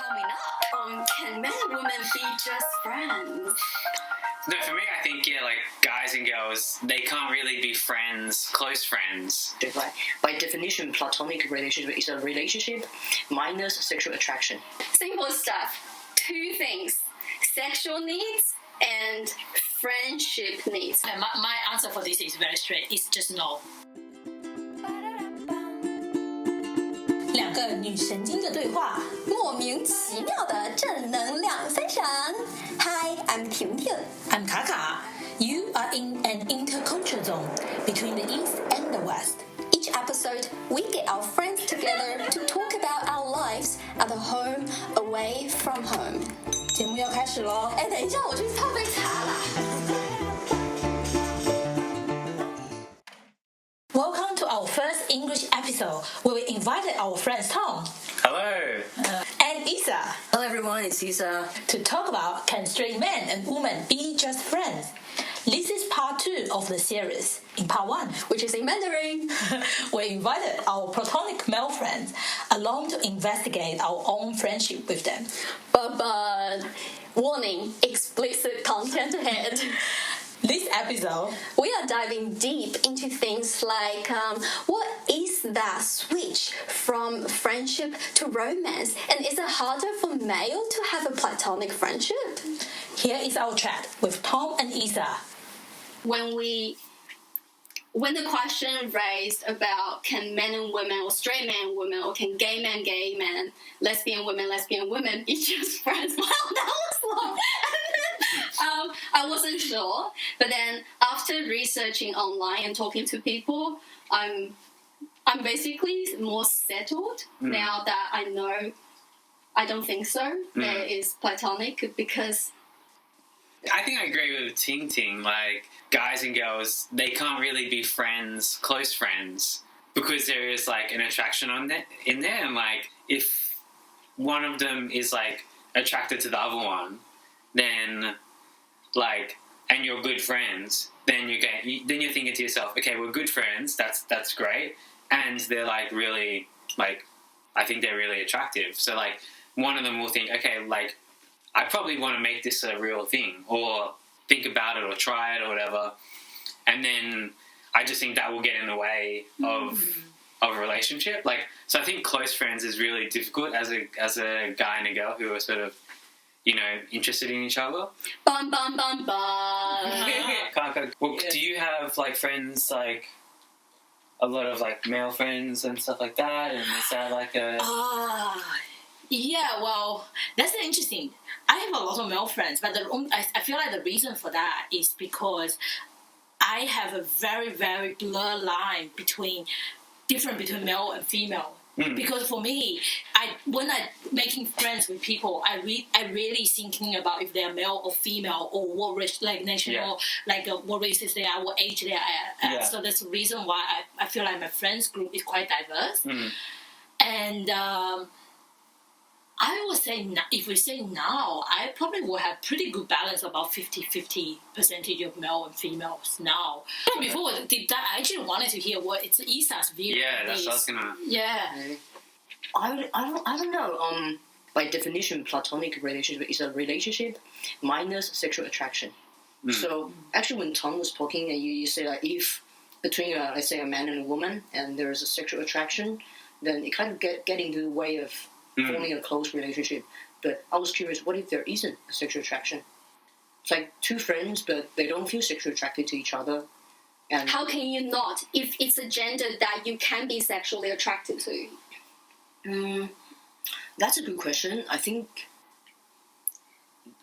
Coming up, can men and women be just friends? No, for me, I think, like guys and girls, they can't really be friends, close friends. By definition, platonic relationship is a relationship minus sexual attraction. Simple stuff. Two things: sexual needs and friendship needs. My answer for this is very straight. It's just no. 两个女神经的对话，莫名其妙的正能量分享。Hi, I'm TingTing. I'm Kaka. You are in an intercultural zone between the East and the West. Each episode, we get our friends together to talk about our lives at home, away from home. 节目要开始喽！哎，等一下，我去泡杯茶啦。Welcome to our first English episode where we invited our friends Tom Hello. and Issa Hello everyone, it's Issa. to talk about can straight men and women be just friends? This is part 2 of the series. In part 1, Which is in Mandarin. we invited our platonic male friends along to investigate our own friendship with them. But warning, explicit content ahead. This episode, We are diving deep into things like what is that switch from friendship to romance, and is it harder for male to have a platonic friendship? here is our chat with Tom and Issa. When the question raised about can men and women, or straight men and women, or can gay men, lesbian women be just friends? Wow, that was long. I wasn't sure, but then after researching online and talking to people, I'm basically more settled now that I know. I don't think so. There is platonic, because I think I agree with TingTing. Like, guys and girls, they can't really be friends, close friends, because there is, like, an attraction in there. And, like, if one of them is, like, attracted to the other one, then, like, and you're good friends, then you're thinking to yourself, okay, we're good friends, that's great. And they're, like, really, like, I think they're really attractive. So, like, one of them will think, okay, like, I probably want to make this a real thing, or think about it, or try it, or whatever. And then I just think that will get in the way of a relationship. Like, so I think close friends is really difficult as a guy and a girl who are sort of, interested in each other. bum bum bum bum. Kaka, well, do you have like friends, like a lot of like male friends and stuff like that? And is that like a Yeah, well, that's interesting. I have a lot of male friends, but I feel like the reason for that is because I have a very, very blurred line between male and female. Because for me, when I'm making friends with people, I really thinking about if they're male or female, or what race, like national, what races they are, what age they are. So that's the reason why I feel like my friends group is quite diverse. And I would say, if we say now, I probably will have pretty good balance, about 50-50 percentage of male and females now. Before we deep dive, I actually wanted to hear what it's Issa's view. Yeah, that's what I was gonna. Yeah. I don't know. By definition, platonic relationship is a relationship minus sexual attraction. So actually, when Tom was talking, and you say like, if between let's say a man and a woman, and there is a sexual attraction, then it kind of get into the way of forming a close relationship. But I was curious, what if there isn't a sexual attraction? It's like two friends, but they don't feel sexually attracted to each other. And How can you not, if it's a gender that you can be sexually attracted to? That's a good question. I think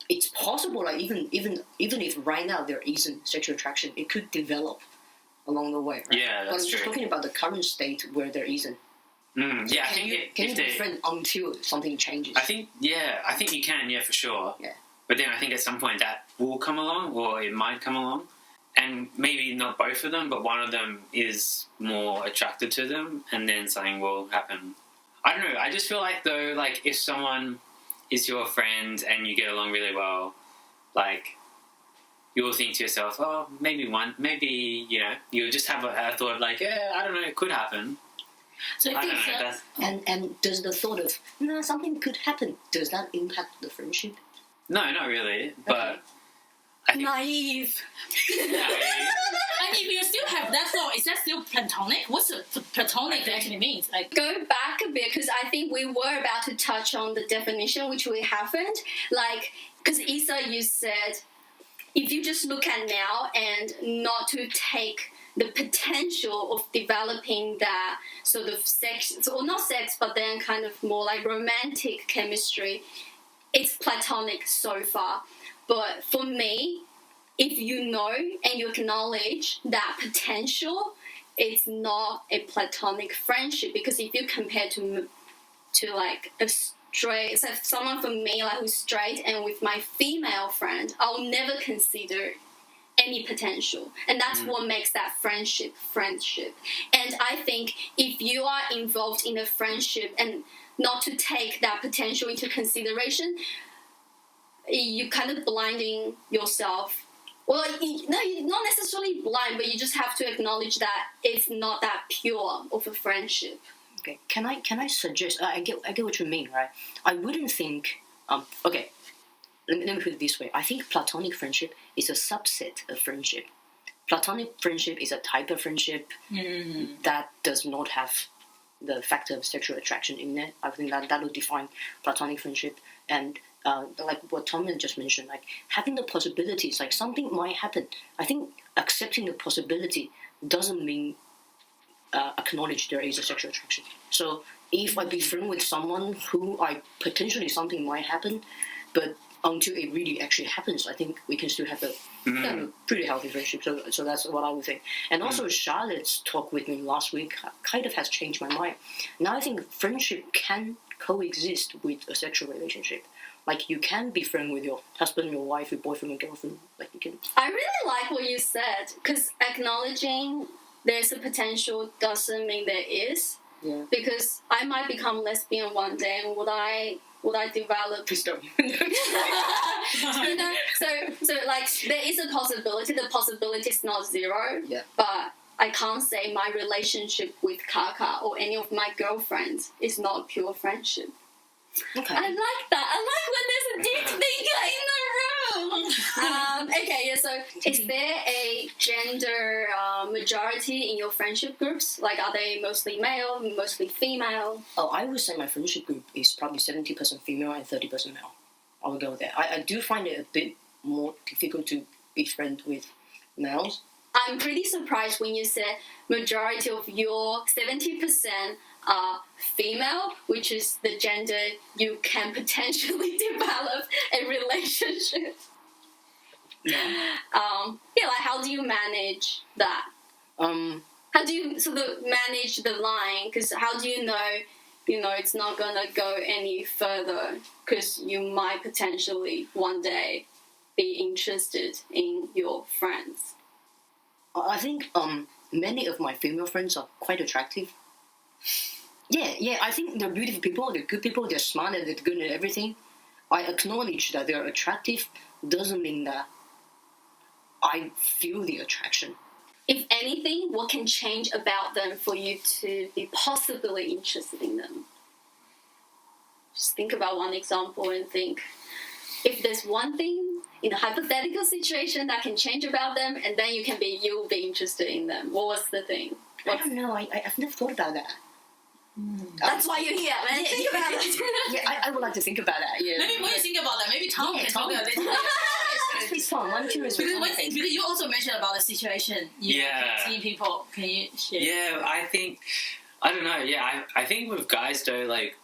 it's possible. Like even if right now there isn't sexual attraction, it could develop along the way. Right? Yeah, that's I'm just true. talking about the current state where there isn't. Yeah, I Can think you be friends until something changes? I think you can, for sure. Yeah. But then I think at some point that will come along, or it might come along, and maybe not both of them, but one of them is more attracted to them, and then something will happen. I don't know. I just feel like though, like if someone is your friend and you get along really well, like you'll think to yourself, oh, maybe you'll just have a thought of like, yeah, I don't know, it could happen. So I I think don't know. that, That's, And does the thought of something could happen, does that impact the friendship? no, not really. But I think Naive. and if you still have that thought, is that still platonic? What's platonic actually means? Like, Go back a bit because I think we were about to touch on the definition, which we haven't. Like, because Issa, you said if you just look at now and not to take the potential of developing that sort of sex, or not sex, but then kind of more like romantic chemistry, it's platonic so far. But for me, if you know and you acknowledge that potential, it's not a platonic friendship, because if you compare to like a straight, so if someone from me like who's straight and with my female friend, I'll never consider any potential, and that's what makes that friendship. And I think if you are involved in a friendship and not to take that potential into consideration, you kind of blinding yourself. Well, no, you're not necessarily blind, but you just have to acknowledge that it's not that pure of a friendship. Okay, can I suggest? I get what you mean, right? I wouldn't think. Okay, let me put it this way. I think platonic friendship is a subset of friendship. Platonic friendship is a type of friendship that does not have the factor of sexual attraction in it. I think that will define platonic friendship. And like what Tom just mentioned, like having the possibilities, like something might happen. I think accepting the possibility doesn't mean acknowledge there is a sexual attraction. So if I befriend with someone who potentially something might happen, but until it really actually happens, I think we can still have a pretty healthy friendship. So that's what I would think. And also Charlotte's talk with me last week kind of has changed my mind. Now I think friendship can coexist with a sexual relationship. Like you can be friends with your husband, your wife, your boyfriend, your girlfriend. Like you can. I really like what you said, because acknowledging there's a potential doesn't mean there is. Yeah. Because I might become lesbian one day, and would I develop? Please don't. You know, so like there is a possibility. The possibility is not zero. Yeah. But I can't say my relationship with Kaka or any of my girlfriends is not pure friendship. Okay. I like that. I like when there's a deep thinker in the room. Okay, yeah, so is there a gender majority in your friendship groups? Like, are they mostly male, mostly female? Oh, I would say my friendship group is probably 70% female and 30% male. I would go there. I do find it a bit more difficult to be friends with males. I'm pretty surprised when you said majority of your 70% are female, which is the gender you can potentially develop a relationship. Yeah. Like how do you manage that? How do you sort of manage the line? Because how do you know it's not gonna go any further? Because you might potentially one day be interested in your friends. I think many of my female friends are quite attractive. Yeah, I think they're beautiful people, they're good people, they're smart and they're good at everything. I acknowledge that they're attractive, doesn't mean that I feel the attraction. If anything, what can change about them for you to be possibly interested in them? Just think about one example and think, if there's one thing in a hypothetical situation that can change about them, and then you'll be interested in them. What was the thing? I don't know, I've never thought about that. That's why you're here, man. Think about it. Yeah, I would like to think about that, yeah. maybe when you think about that, maybe Tom can talk a little bit. Please, Tom, I'm curious. Because you also mentioned about the situation you see people. Can you share? Yeah, I don't know. Yeah, I think with guys though, like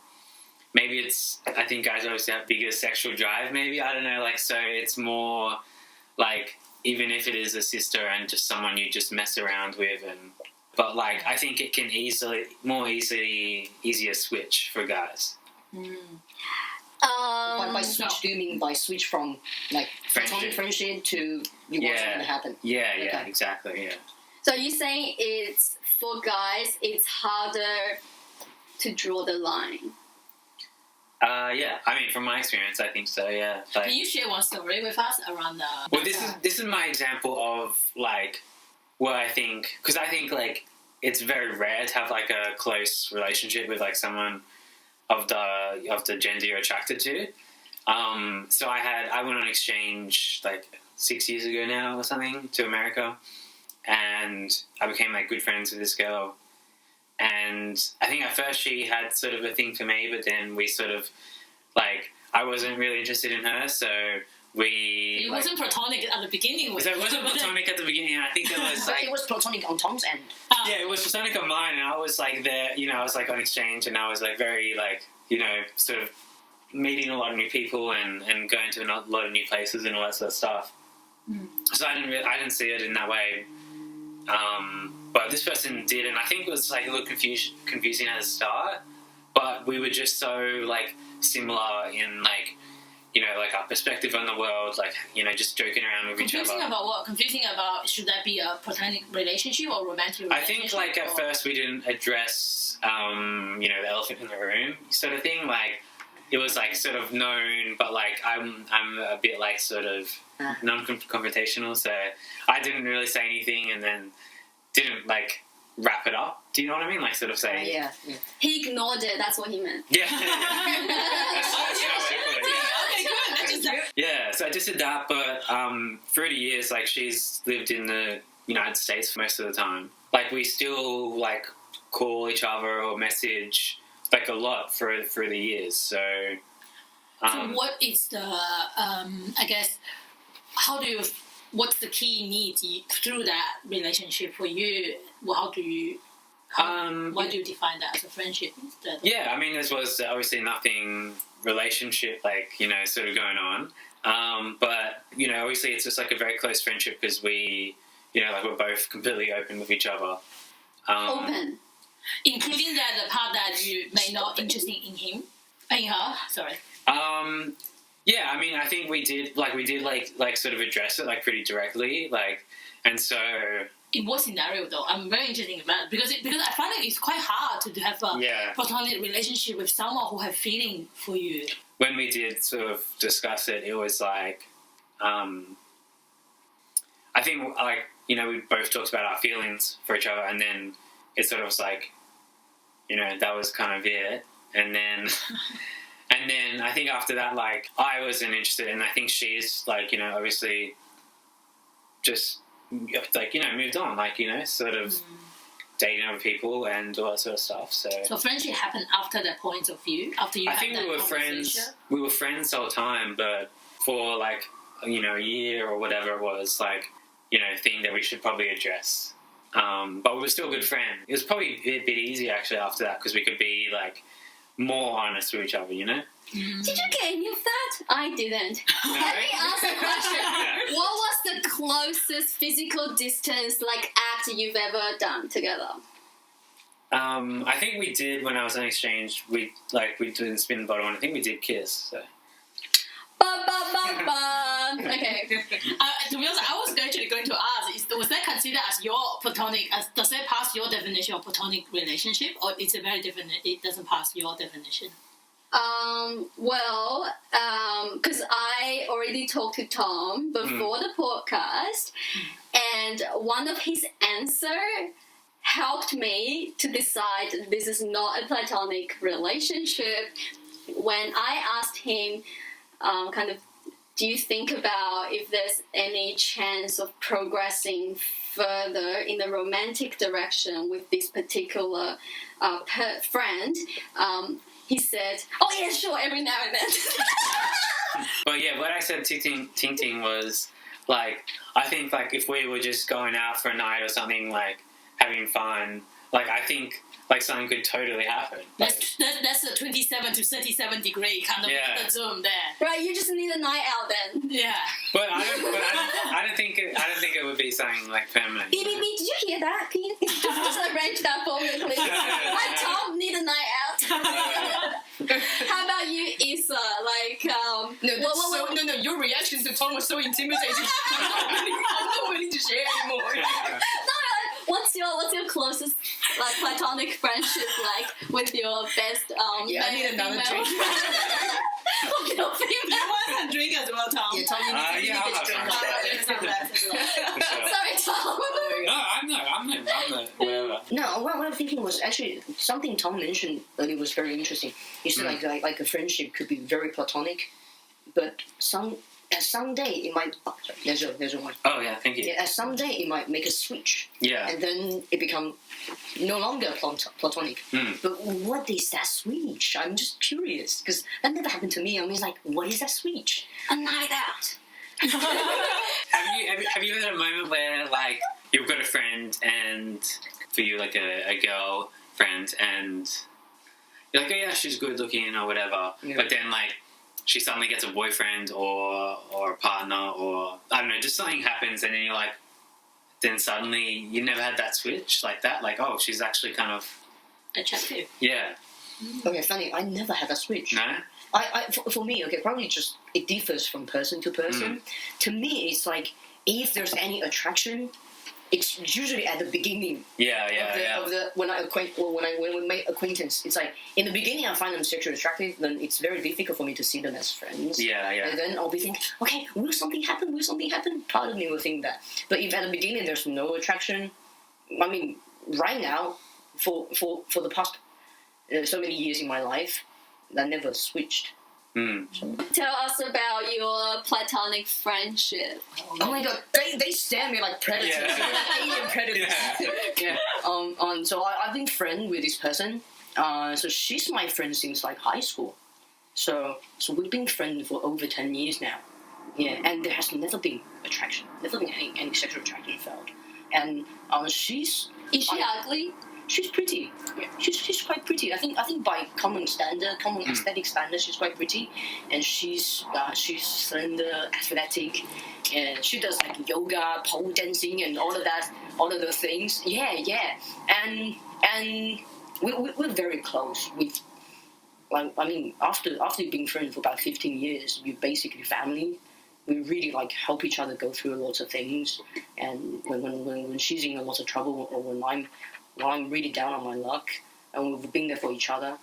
maybe I think guys obviously have bigger sexual drive. Maybe I don't know. Like so, it's more like even if it is a sister and just someone you just mess around with But like, I think it can easier switch for guys. By switch, do you mean by switch from like friendship to you want something to happen? Yeah, exactly. Yeah. So you're saying it's for guys, it's harder to draw the line. Yeah. I mean, from my experience, I think so. Yeah. Like, Can you share one story with us around the? Well, this is my example of like what I think, because I think like it's very rare to have like a close relationship with like someone of the gender you're attracted to. So I went on exchange like 6 years ago now or something to America, and I became like good friends with this girl. And I think at first she had sort of a thing for me, but then we sort of like I wasn't really interested in her, so we. It wasn't platonic at the beginning. So it wasn't platonic at the beginning. I think it was But like it was platonic on Tom's end. yeah, it was platonic on mine, and I was like there, I was like on exchange, and I was like very like sort of meeting a lot of new people and going to a lot of new places and all that sort of stuff. So I didn't see it in that way. But this person did, and I think it was like a little confusing at the start. But we were just so like similar in like like our perspective on the world, like just joking around with each other. Confusing about what? Confusing about should that be a platonic relationship or romantic relationship? I think like at first we didn't address the elephant in the room sort of thing. Like it was like sort of known, but like I'm a bit like sort of non-confrontational, so I didn't really say anything, and then didn't like wrap it up. Do you know what I mean? Like sort of say Yeah. He ignored it. That's what he meant. yeah. That's how I put it, yeah. Okay, good. Yeah, so I just did that, but through the years, like she's lived in the United States for most of the time. Like we still like call each other or message like a lot through the years. So what is the I guess what's the key need through that relationship for you? How do you why do you define that as a friendship instead? Yeah, I mean, there was obviously nothing relationship like sort of going on, but obviously it's just like a very close friendship because we like we're both completely open with each other. Open. Including the part that you may not interested in him, in her. Sorry. Yeah, I mean, I think we did like sort of address it like pretty directly, like, and so. In what scenario though? I'm very interested in that because I find it it's quite hard to have a platonic relationship with someone who have feeling for you. When we did sort of discuss it, it was like, I think like we both talked about our feelings for each other, and then it sort of was like, that was kind of it, and then. And then I think after that, like, I wasn't interested, and I think she's, like, obviously just, like, moved on, like, sort of dating other people and all that sort of stuff, so... So friendship happened after that point of view? After you had that conversation? We were friends the whole time, but for, like, a year or whatever it was, like, thing that we should probably address. But we were still good friends. It was probably a bit easier, actually, after that, because we could be, like... more honest with each other, Did you get any of that? I didn't. No? Let me ask a question. Yeah. What was the closest physical distance, like, act you've ever done together? I think we did when I was on exchange. We didn't spin the bottle, and I think we did kiss. So. Okay. To be honest, I was actually going to ask: was that considered as your platonic? Does that pass your definition of platonic relationship, or it's a very different? It doesn't pass your definition. Well, because I already talked to Tom before the podcast, and one of his answers helped me to decide this is not a platonic relationship. When I asked him, do you think about if there's any chance of progressing further in the romantic direction with this particular friend? He said, "Oh yeah, sure, every now and then." But yeah, what I said to TingTing was like, I think like if we were just going out for a night or something, like having fun, like I think like something could totally happen. Like, that's a 27 to 37 degree kind of the zoom there. Right, you just need a night out then. Yeah. But I don't think it would be something like permanent. Beep, beep, beep, did you hear that? Can you just arrange that for me, please? I Tom need a night out. How about you, Issa? Like, No, your reaction to Tom was so intimidating. I'm not willing to share anymore. What's your closest like platonic friendship like with your best I need another drink. talking to female. You want some drink as well, Tom? Yeah, Tom, you need yeah, to I'll drink have up some. there. Okay, some glass as well. For sure. Sorry, Tom. No, I'm the whatever. No, what I'm thinking was actually something Tom mentioned earlier was very interesting. He said like a friendship could be very platonic, but someday it might. Oh, sorry, there's a one. Oh yeah, thank you. Yeah, someday it might make a switch. Yeah. And then it become no longer platonic. Mm. But what is that switch? I'm just curious because that never happened to me. I mean, like, what is that switch? A night out. Have you had a moment where like you've got a friend and for you like a girl friend and you're like, oh yeah, she's good looking or whatever, but then like she suddenly gets a boyfriend or a partner or I don't know, just something happens and then you're like, then suddenly you never had that switch like that, like oh she's actually kind of Attractive. yeah. Okay, funny. I never had that switch. No. For me, okay, probably just it differs from person to person. To me, it's like if there's any attraction, it's usually at the beginning. Of the when we make acquaintance. It's like in the beginning I find them sexually attractive, then it's very difficult for me to see them as friends. Yeah. And then I'll be thinking, okay, will something happen? Will something happen? Part of me will think that. But if at the beginning there's no attraction, I mean, right now, for the past so many years in my life, I never switched. Tell us about your platonic friendship. Oh my god, they stare at me like predators. Yeah. They're like alien predators. Yeah. So I've been friends with this person. So she's my friend since like high school. So we've been friends for over 10 years now. Yeah, and there has never been attraction, never been any sexual attraction felt. And Is she ugly? she's pretty. Yeah, she's quite pretty. I think by common aesthetic standards, she's quite pretty, and she's slender, athletic, and she does like yoga, pole dancing, and all of those things. Yeah, and we're very close. After being friends for about 15 years, we're basically family. We really like help each other go through lots of things, and when she's in a lot of trouble or when I'm really down on my luck, and we've been there for each other.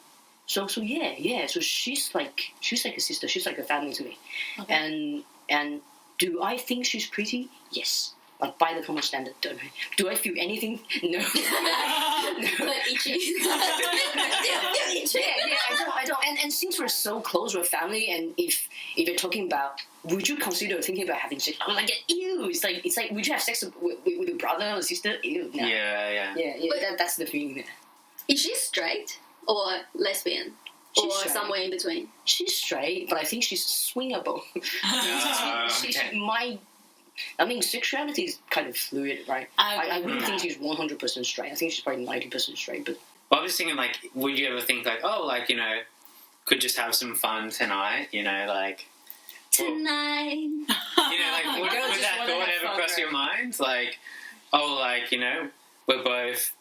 So yeah. So she's like a sister. She's like a family to me. Okay. And do I think she's pretty? Yes. Like by the common standard. Do I feel anything? No. But itchy. Yeah, I don't. And since we're so close, we're family, and if you're talking about, would you consider thinking about having sex? I'm like, ew. It's like, would you have sex with your brother or sister? Ew. No. Yeah. But that's the feeling there. Is she straight or lesbian? She's or straight. somewhere in between? She's straight, but I think she's swingable. She might. I mean, sexuality is kind of fluid, right? I wouldn't think she's 100% straight. I think she's probably 90% straight. But I was thinking, like, would you ever think, like, oh, like, you know, could just have some fun tonight, you know, like... Tonight. You know, like, would that thought ever cross your mind? Like, oh, like, you know, we're both,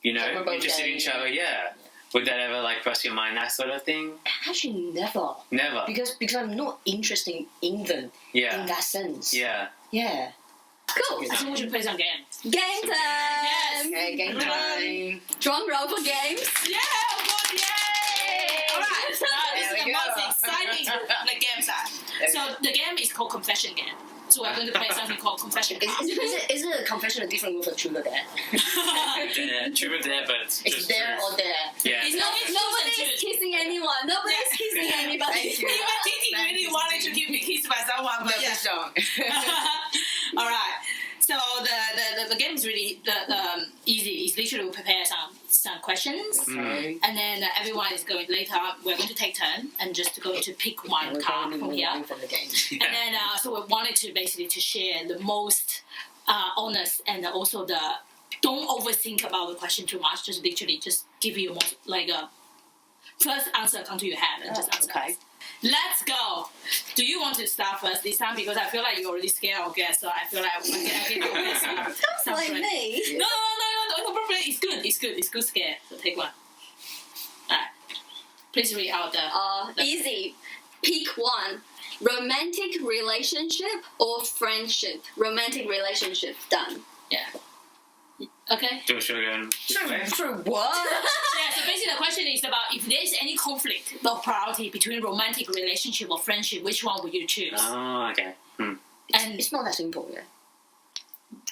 you know, we're both interested in gay, each other, yeah. Would that ever, like, cross your mind, that sort of thing? actually, never. Never? Because I'm not interested in them in that sense. Yeah. Yeah. Cool. I think we should play some games. Game time. Yes. Okay, game time. Drum roll for games. Yeah, of course, yay! Alright, so this There is we the most go. exciting the game side. So the game is called Confession Game. So we're going to play something called Confession Game. Is it a confession a different word for true or dare? True or dare, but It's just dare truth. or dare. Yeah. Nobody's kissing anyone. Nobody's kissing anybody. Thank you. Even Tinting really wanted to be kissed by someone, but yeah. All right. So the game is really easy. It's literally we prepare some questions, Okay. and then everyone is going later. We're going to take turn and just going to pick one card from here. From the game. And then so we wanted to basically to share the most honest and also the don't overthink about the question too much. Just literally just give you most like a first answer come to your head and just answer. Okay. Let's go. Do you want to start first this time? Because I feel like you're already scared of guess, so I feel like I can do this. Don't blame me. No problem. It's good. It's good scare. So take one. Alright. Please read out the Easy. Pick one. Romantic relationship or friendship? Romantic relationship. Done. yeah. Okay. Do a sugar and For what? Yeah, so basically the question is about if there's any conflict of priority between romantic relationship or friendship, which one would you choose? Oh, okay. And It's not that simple, yeah.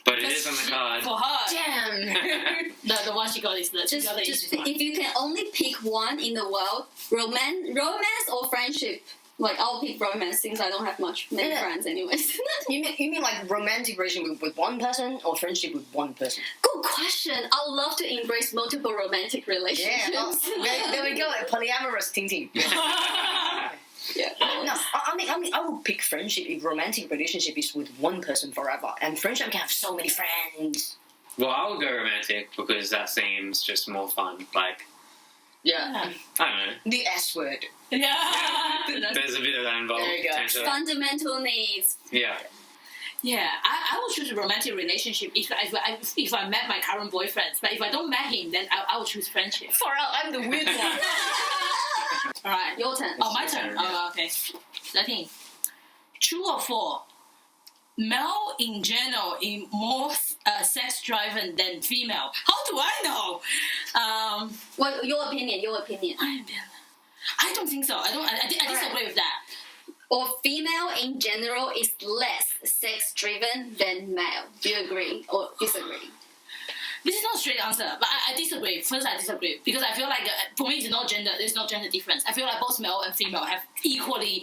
But it is on the card. for her, Damn. the one she got is the Just easiest one. if you can only pick one in the world, romance or friendship. Like I'll pick romance since I don't have many friends anyways. You mean like romantic relationship with one person or friendship with one person? Good question. I would love to embrace multiple romantic relationships. Yeah, there we go. Polyamorous TingTing. Yeah. No, I mean, I would pick friendship if romantic relationship is with one person forever, and friendship can have so many friends. Well, I would go romantic because that seems just more fun. Like, Yeah, I don't know. the S word. Yeah. There's a bit of that involved. There you go. Potentially. Fundamental needs. Yeah. Yeah, I would choose a romantic relationship if I met my current boyfriend. But if I don't met him, then I would choose friendship. For real, I'm the weird one. All right. Your turn. Oh, my turn. Oh, okay. I think true or false. Male in general is more sex-driven than female. How do I know? Well, your opinion. I don't think so. I disagree with that. Or female in general is less sex-driven than male. Do you agree or disagree? This is not a straight answer, but I disagree. First, I disagree because I feel like for me, it's not gender. There's no gender difference. I feel like both male and female have equally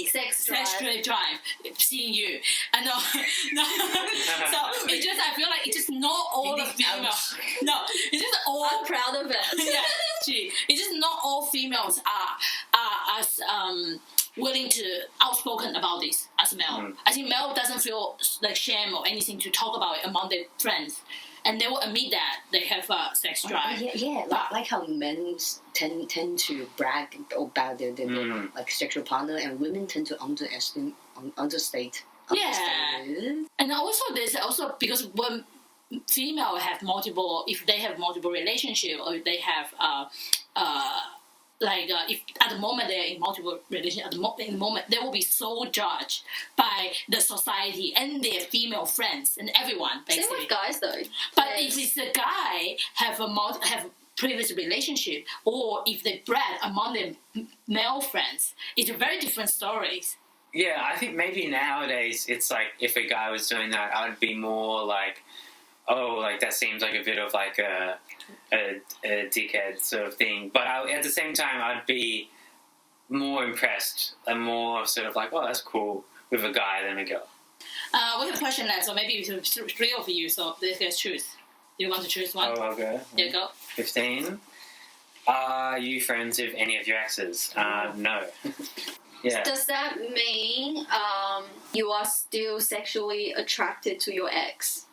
Sex drive. Seeing you, I know. No. So it's just I feel like it's just not all the females. No, it's just all. I'm proud of it. Yeah, gee, it's just not all females are as willing to outspoken about this as male. I think male doesn't feel like shame or anything to talk about it among their friends, and they will admit that they have a sex drive. Like how men tend to brag about their like sexual partner, and women tend to understate. And also there's also because when female have multiple, if they have multiple relationship or if they have if at the moment they're in multiple relations, in the moment they will be so judged by the society and their female friends and everyone basically. Same with guys though. But if it's a guy have a previous relationship, or if they brag among their male friends, it's a very different stories. Yeah, I think maybe nowadays it's like if a guy was doing that, I'd be more like, oh, like that seems like a bit of like a dickhead sort of thing. But at the same time, I'd be more impressed and more sort of like, oh, that's cool with a guy than a girl. We have a question left, so maybe three of you, so let's guys choose. Do you want to choose one? Oh, I'll go. Yeah, go. 15. Are you friends with any of your exes? No. Yeah. Does that mean you are still sexually attracted to your ex?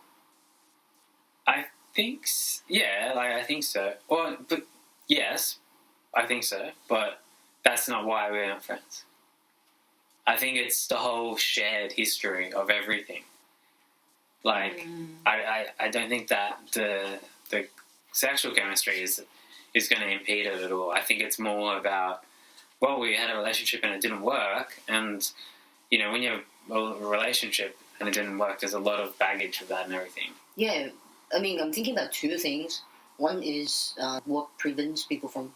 I think, I think so. Well, but yes, I think so. But that's not why we're not friends. I think it's the whole shared history of everything. Like, I don't think that the sexual chemistry is going to impede it at all. I think it's more about, well, we had a relationship and it didn't work, and you know, when you have a relationship and it didn't work, there's a lot of baggage with that and everything. Yeah, I mean, I'm thinking about two things. One is what prevents people from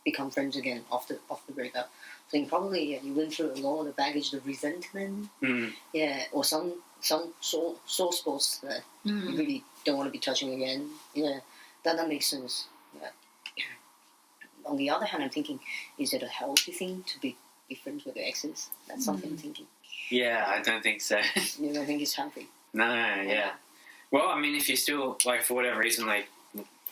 become friends again after the breakup. I think probably you went through a lot of the baggage, the resentment, or some sore spots that you really don't want to be touching again. Yeah, that makes sense. Yeah. On the other hand, I'm thinking, is it a healthy thing to be friends with your exes? That's something I'm thinking. Yeah, I don't think so. You don't think it's healthy? No, yeah. Well, I mean, if you still, like, for whatever reason, like,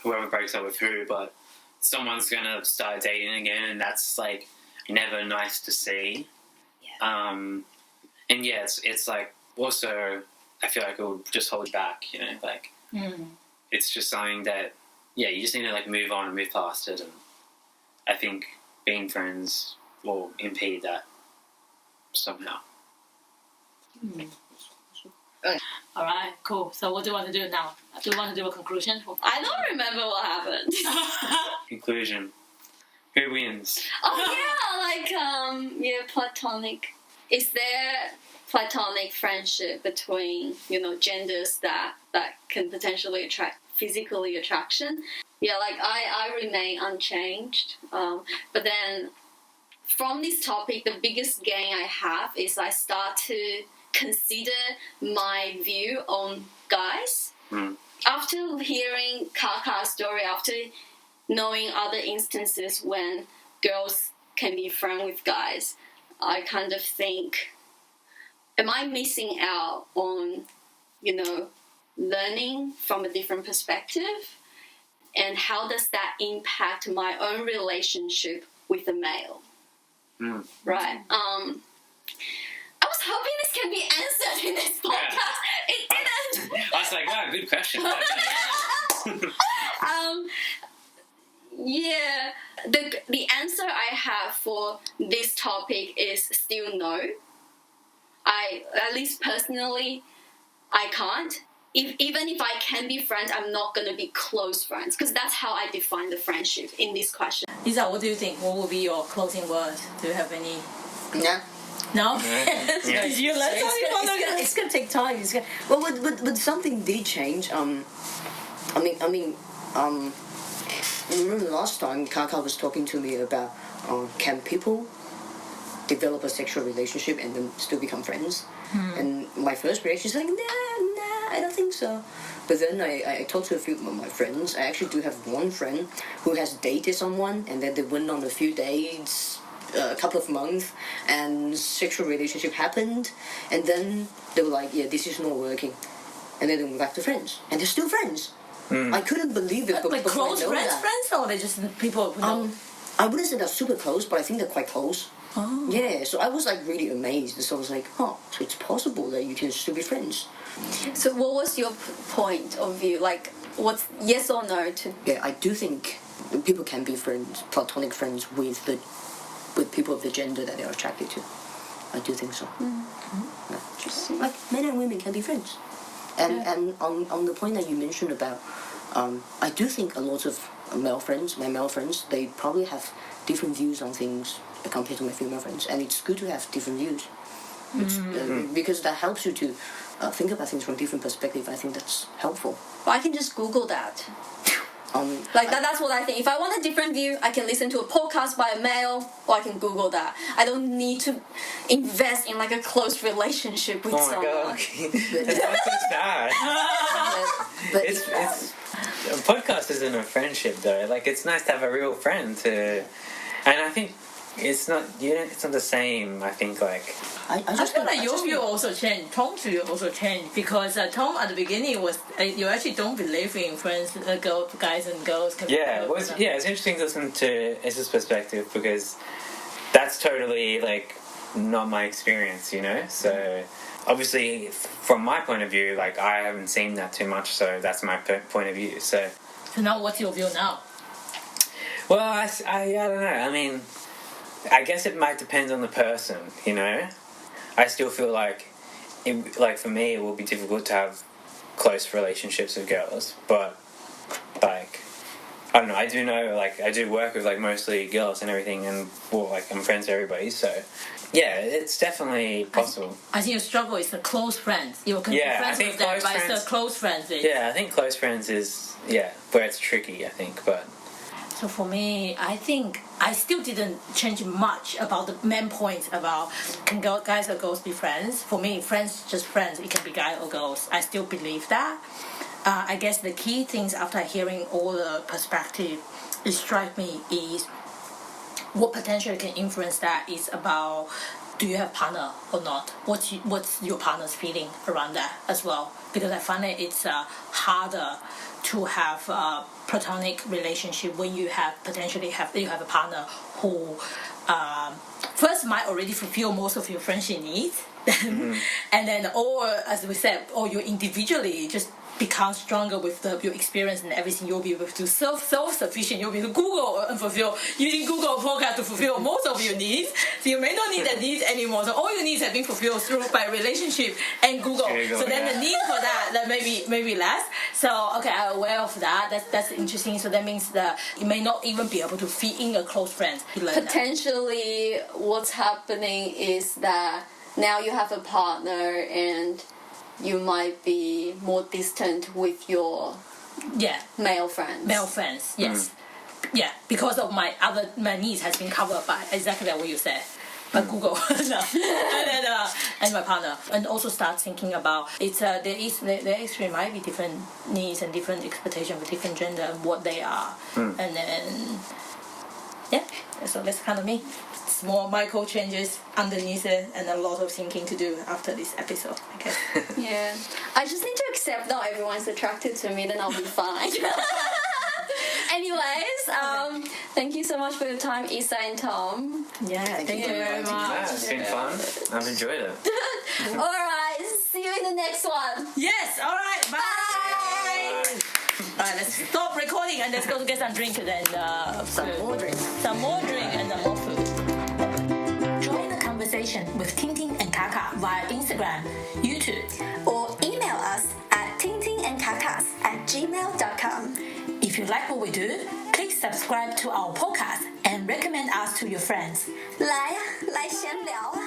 whoever breaks up with who, but someone's going to start dating again, and that's, like, never nice to see. Yeah. And, yeah, it's like, also, I feel like it will just hold back, you know? Like, it's just something that, yeah, you just need to, like, move on and move past it, and I think being friends will impede that somehow. All right, cool. So what do you want to do now? Do you want to do a conclusion? I don't remember what happened. Conclusion. Who wins? Platonic. Is there platonic friendship between, genders that can potentially attract physically attraction? yeah, like I remain unchanged. But then from this topic, the biggest gain I have is I start to consider my view on guys. After hearing Kaka's story, after knowing other instances when girls can be friends with guys, I kind of think, am I missing out on, learning from a different perspective? And how does that impact my own relationship with a male? Right. I was hoping this can be answered in this podcast. It didn't. I was like, wow, good question. Yeah, the answer I have for this topic is still no. At least personally, I can't. Even if I can be friends, I'm not going to be close friends, because that's how I define the friendship in this question. Issa, what do you think? What will be your closing words? Do you have any? No. No? It's gonna take time. But something did change. Remember last time Kaka was talking to me about can people develop a sexual relationship and then still become friends? And my first reaction is like, nah, I don't think so. But then I talked to a few of my friends. I actually do have one friend who has dated someone, and then they went on a few dates, a couple of months, and sexual relationship happened, and then they were like, yeah, this is not working. And then they went back to friends, and they're still friends. I couldn't believe it. Like close friends, or they just people? I wouldn't say they're super close, but I think they're quite close. Oh. Yeah, so I was like really amazed. So I was like, so it's possible that you can still be friends. So what was your point of view? Like, what's yes or no to? Yeah, I do think people can be friends, platonic friends with people of the gender that they're attracted to. I do think so. Yeah. Like men and women can be friends. And on the point that you mentioned about, I do think a lot of my male friends, they probably have different views on things compared to my female friends, and it's good to have different views. Because that helps you to think about things from different perspectives. I think that's helpful. Well, I can just Google that. That's what I think. If I want a different view, I can listen to a podcast by a male, or I can Google that. I don't need to invest in like a close relationship with someone. Oh my god, it's not so sad. But It's a podcast isn't a friendship though. Like, it's nice to have a real friend to, and I think it's not the same. I think I feel like your view also changed. Tom's view also changed because Tom at the beginning was you actually don't believe in friends, guys and girls. It's interesting to listen to Issa's perspective because that's totally not my experience, So obviously, from my point of view, I haven't seen that too much, so that's my point of view. So now, what's your view now? Well, I don't know. I mean, I guess it might depend on the person, I still feel for me, it will be difficult to have close relationships with girls, but I don't know. I do know, I do work with mostly girls and everything, and I'm friends with everybody, so yeah, it's definitely possible. I think your struggle is the close friends. You can be friends with them, but it's the close friends. Yeah, I think close friends is where it's tricky. I think, but. So for me, I think I still didn't change much about the main points about can guys or girls be friends. For me, friends just friends. It can be guys or girls. I still believe that. I guess the key things after hearing all the perspective, it strikes me is what potentially can influence that is about do you have partner or not? What's your partner's feeling around that as well? Because I find that it's harder to have a platonic relationship when you have a partner who first might already fulfill most of your friendship needs, and then or as we said, or you individually just become stronger with your experience and everything. You'll be able to self-sufficient. You'll be able to Google and fulfill using Google podcast to fulfill most of your needs. So you may not need that needs anymore. So all your needs have been fulfilled by relationship and Google. So then the need for that maybe less. So okay, I'm aware of that. That's interesting. So that means that you may not even be able to fit in a close friend. Potentially, what's happening is that now you have a partner and you might be more distant with your Yeah, male friends. male friends. Yes. Yeah, because of my needs has been covered by exactly what you said. By Google and my partner, and also start thinking about there might be different needs and different expectations for different gender and what they are, and then so that's kind of me. Small micro changes underneath it, and a lot of thinking to do after this episode. Okay. Yeah, I just need to accept not everyone's attracted to me, then I'll be fine. Anyways, thank you so much for your time, Issa and Tom. Yeah, thank you very much. Yeah, it's been fun. I've enjoyed it. All right, see you in the next one. Yes. All right. Bye. All right, let's stop recording and let's go to get some drink and then Some more drink and then more food. Join the conversation with TingTing and Kaka via Instagram, YouTube, Or email us at tingtingandkakas@gmail.com. If you like what we do, click subscribe to our podcast and recommend us to your friends. 来呀，来闲聊啊！